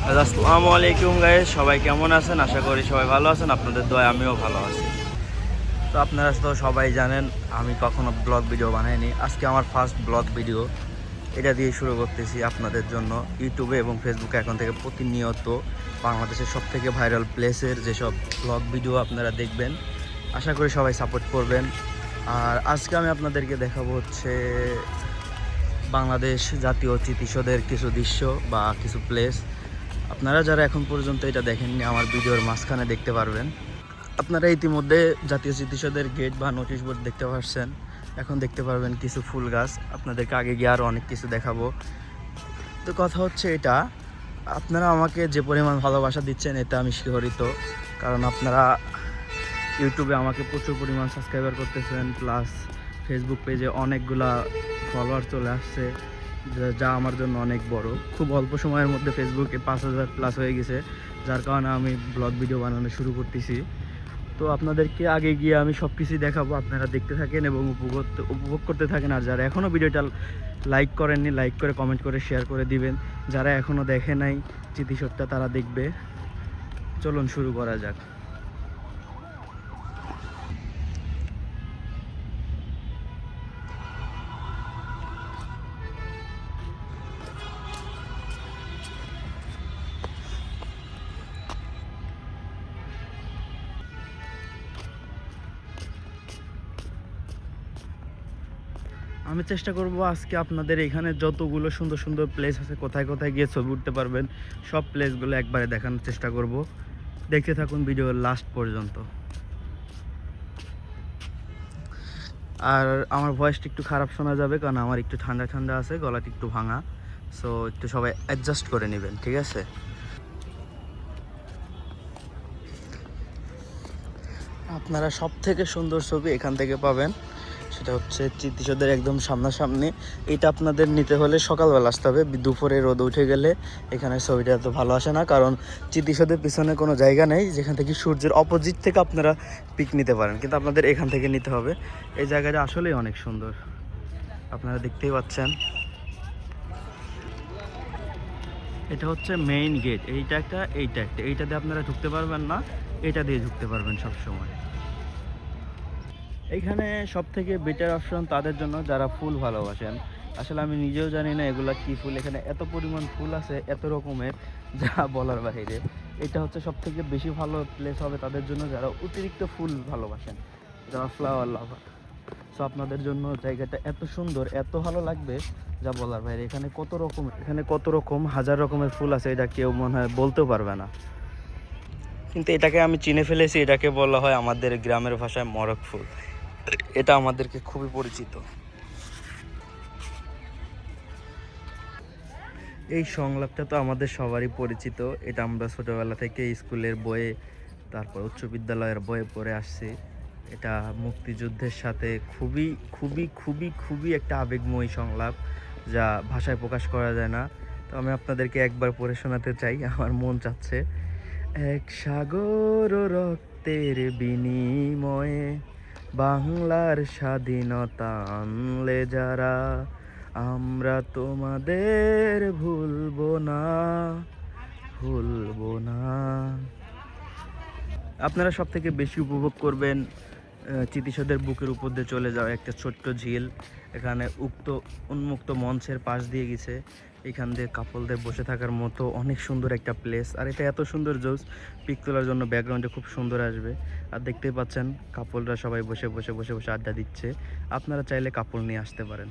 আসসালামু আলাইকুম গাইস, সবাই কেমন আছেন? আশা করি সবাই ভালো আছেন। আপনাদের দোয়ায় আমিও ভালো আছি। তো আপনারা তো সবাই জানেন আমি কখনো ব্লগ ভিডিও বানাইনি। আজকে আমার ফার্স্ট ব্লগ ভিডিও, এটা দিয়ে শুরু করতেছি আপনাদের জন্য। ইউটিউবে এবং ফেসবুকে এখন থেকে প্রতিনিয়ত বাংলাদেশের সবথেকে ভাইরাল প্লেসের যেসব ব্লগ ভিডিও আপনারা দেখবেন। আশা করি সবাই সাপোর্ট করবেন। আর আজকে আমি আপনাদেরকে দেখাবো হচ্ছে বাংলাদেশ জাতীয় স্মৃতিসৌধের কিছু দৃশ্য বা কিছু প্লেস। আপনারা যারা এখন পর্যন্ত এটা দেখেননি, আমার ভিডিওর মাঝখানে দেখতে পারবেন। আপনারা ইতিমধ্যে জাতীয় স্মৃতিসৌধের গেট বা নোটিশ বোর্ড দেখতে পাচ্ছেন। এখন দেখতে পারবেন কিছু ফুল গাছ। আপনাদেরকে আগে গিয়ে আরও অনেক কিছু দেখাবো। তো কথা হচ্ছে এটা, আপনারা আমাকে যে পরিমাণ ভালোবাসা দিচ্ছেন এতে আমি শিহরিত। কারণ আপনারা ইউটিউবে আমাকে প্রচুর পরিমাণ সাবস্ক্রাইবার করতেছেন, প্লাস ফেসবুক পেজে অনেকগুলা ফলোয়ার চলে আসছে, যা আমার জন্য অনেক বড়। খুব অল্প সময়ের মধ্যে ফেসবুকে 5,000 প্লাস হয়ে গেছে, যার কারণে আমি ব্লগ ভিডিও বানানো শুরু করতেছি। তো আপনাদেরকে আগে গিয়ে আমি সব কিছুই দেখাবো, আপনারা দেখতে থাকেন এবং উপভোগ করতে থাকেন। আর যারা এখনও ভিডিওটা লাইক করেননি, লাইক করে কমেন্ট করে শেয়ার করে দিবেন। যারা এখনও দেখে নাই স্মৃতিসৌধটা, তারা দেখবে। চলুন শুরু করা যাক। আমি চেষ্টা করব আজকে আপনাদের এখানে যতগুলো সুন্দর সুন্দর প্লেস আছে, কোথায় কোথায় গিয়ে ছবি উঠতে পারবেন, সব প্লেসগুলো একবারে দেখানোর চেষ্টা করব। দেখতে থাকুন ভিডিওর লাস্ট পর্যন্ত। আর আমার ভয়েসটা একটু খারাপ শোনা যাবে, কারণ আমার একটু ঠান্ডা ঠান্ডা আছে, গলাটা একটু ভাঙা। সো একটু সবাই অ্যাডজাস্ট করে নেবেন, ঠিক আছে? আপনারা সব থেকে সুন্দর ছবি এখান থেকে পাবেন, সেটা হচ্ছে স্মৃতিসৌধের একদম সামনাসামনি। এটা আপনাদের নিতে হলে সকালবেলা আসতে হবে, দুপুরে রোদ উঠে গেলে এখানে ছবিটা এত ভালো আসে না। কারণ স্মৃতিসৌধের পিছনে কোনো জায়গা নেই যেখান থেকে সূর্যের অপোজিট থেকে আপনারা পিক নিতে পারেন, কিন্তু আপনাদের এখান থেকে নিতে হবে। এই জায়গাটা আসলেই অনেক সুন্দর, আপনারা দেখতেই পাচ্ছেন। এটা হচ্ছে মেইন গেট, এইটা একটা, এইটা দিয়ে আপনারা ঢুকতে পারবেন না, এটা দিয়ে ঢুকতে পারবেন সব সময়। এইখানে সব থেকে বেটার অপশন তাদের জন্য যারা ফুল ভালোবাসেন। আসলে আমি নিজেও জানি না এগুলা কি ফুল, এখানে এত পরিমাণ ফুল আছে এত রকমের, যা বলার বাইরে। এটা হচ্ছে সব থেকে বেশি ভালো প্লেস হবে তাদের জন্য যারা অতিরিক্ত ফুল ভালোবাসেন, যারা ফ্লাওয়ার লাভার। সো আপনাদের জন্য জায়গাটা এত সুন্দর, এত ভালো লাগবে যা বলার বাইরে। এখানে কত রকম হাজার রকমের ফুল আছে, এটা কেউ মনে হয় বলতেও পারবে না। কিন্তু এটাকে আমি চিনে ফেলেছি, এটাকে বলা হয় আমাদের গ্রামের ভাষায় মরক ফুল। এটা আমাদেরকে খুবই পরিচিত। এই সংলাপটা তো আমাদের সবারই পরিচিত। এটা আমরা ছোটবেলা থেকে স্কুলের বইয়ে, তারপর উচ্চ বিদ্যালয়ের বইয়ে পড়ে আসছি। এটা মুক্তিযুদ্ধের সাথে খুবই খুবই খুবই খুবই একটা আবেগময়ী সংলাপ, যা ভাষায় প্রকাশ করা যায় না। তো আমি আপনাদেরকে একবার পড়ে শোনাতে চাই, আমার মন চাচ্ছে। এক সাগর রক্তের বিনিময়ে বাংলার স্বাধীনতা আনলে যারা, আমরা তোমাদের ভুলবো না, ভুলবো না। আপনারা সব থেকে বেশি উপভোগ করবেন স্মৃতিসৌধের বুকের উপর দিয়ে চলে যাওয়া একটা ছোট্ট ঝিল। এখানে উন্মুক্ত মঞ্চের পাশ দিয়ে গেছে, এখান দিয়ে কাপলদের বসে থাকার মতো অনেক সুন্দর একটা প্লেস। আর এটা এত সুন্দর জোস, পিক তোলার জন্য ব্যাকগ্রাউন্ডে খুব সুন্দর আসবে। আর দেখতেই পাচ্ছেন কাপলরা সবাই বসে বসে বসে বসে আড্ডা দিচ্ছে। আপনারা চাইলে কাপল নিয়ে আসতে পারেন।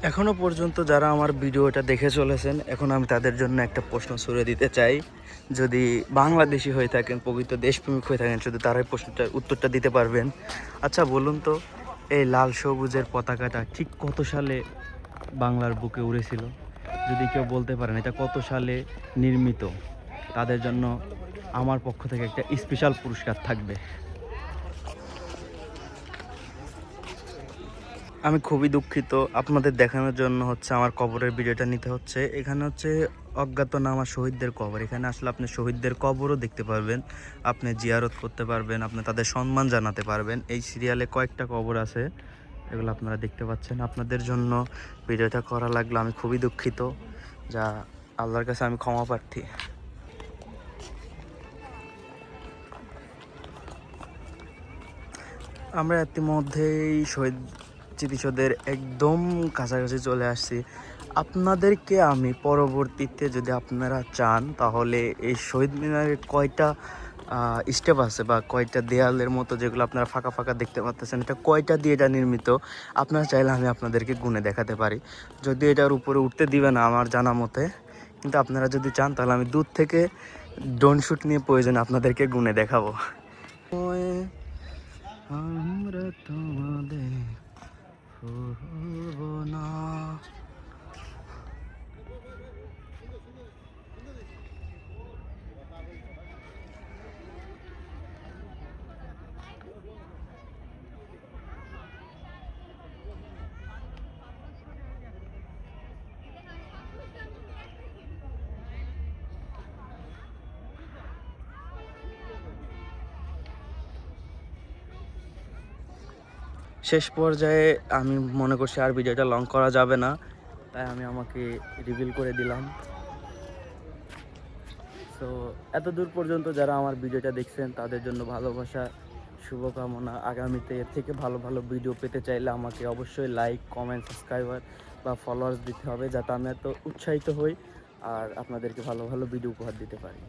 এখনও পর্যন্ত যারা আমার ভিডিওটা দেখে চলেছেন, এখন আমি তাদের জন্য একটা প্রশ্ন ছুড়ে দিতে চাই। যদি বাংলাদেশি হয়ে থাকেন, পবিত্র দেশপ্রেমিক হয়ে থাকেন, শুধু তারাই প্রশ্নটার উত্তরটা দিতে পারবেন। আচ্ছা বলুন তো, এই লাল সবুজের পতাকাটা ঠিক কত সালে বাংলার বুকে উড়েছিল? যদি কেউ বলতে পারেন এটা কত সালে নির্মিত, তাদের জন্য আমার পক্ষ থেকে একটা স্পেশাল পুরস্কার থাকবে। আমি খুবই দুঃখিত, আপনাদের দেখানোর জন্য হচ্ছে আমার কবরের ভিডিওটা নিতে হচ্ছে। এখানে হচ্ছে অজ্ঞাতনামা শহীদদের কবর। এখানে আসলে আপনি শহীদদের কবরও দেখতে পারবেন, আপনি জিয়ারত করতে পারবেন, আপনি তাদের সম্মান জানাতে পারবেন। এই সিরিয়ালে কয়েকটা কবর আছে, এগুলো আপনারা দেখতে পাচ্ছেন। আপনাদের জন্য ভিডিওটা করা লাগলো, আমি খুবই দুঃখিত। যা আল্লাহর কাছে আমি ক্ষমা প্রার্থী। আমরা ইতিমধ্যেই শহীদ স্মৃতিসৌধের একদম কাছাকাছি চলে আসছি। আপনাদেরকে আমি পরবর্তীতে যদি আপনারা চান তাহলে এই শহীদ মিনারের কয়টা স্টেপ আছে বা কয়টা দেয়ালের মতো যেগুলো আপনারা ফাঁকা ফাঁকা দেখতে পাচ্ছেন, এটা কয়টা দিয়ে এটা নির্মিত, আপনারা চাইলে আমি আপনাদেরকে গুণে দেখাতে পারি। যদিও এটার উপরে উঠতে দিবে না আমার জানা মতে, কিন্তু আপনারা যদি চান তাহলে আমি দূর থেকে ড্রোন শ্যুট নিয়ে প্রয়োজনে আপনাদেরকে গুণে দেখাবো। আমরা তোমাদের ভুলবো না। শেষ পর্যায়ে আমি মনে করছি আর ভিডিওটা লং করা যাবে না, তাই আমি আমাকে রিভিল করে দিলাম। তো এত দূর পর্যন্ত যারা আমার ভিডিওটা দেখছেন তাদের জন্য ভালোবাসা, শুভকামনা। আগামীতে এর থেকে ভালো ভালো ভিডিও পেতে চাইলে আমাকে অবশ্যই লাইক, কমেন্ট, সাবস্ক্রাইবার বা ফলোয়ার্স দিতে হবে, যাতে আমি এত উৎসাহিত হই আর আপনাদেরকে ভালো ভালো ভিডিও উপহার দিতে পারি।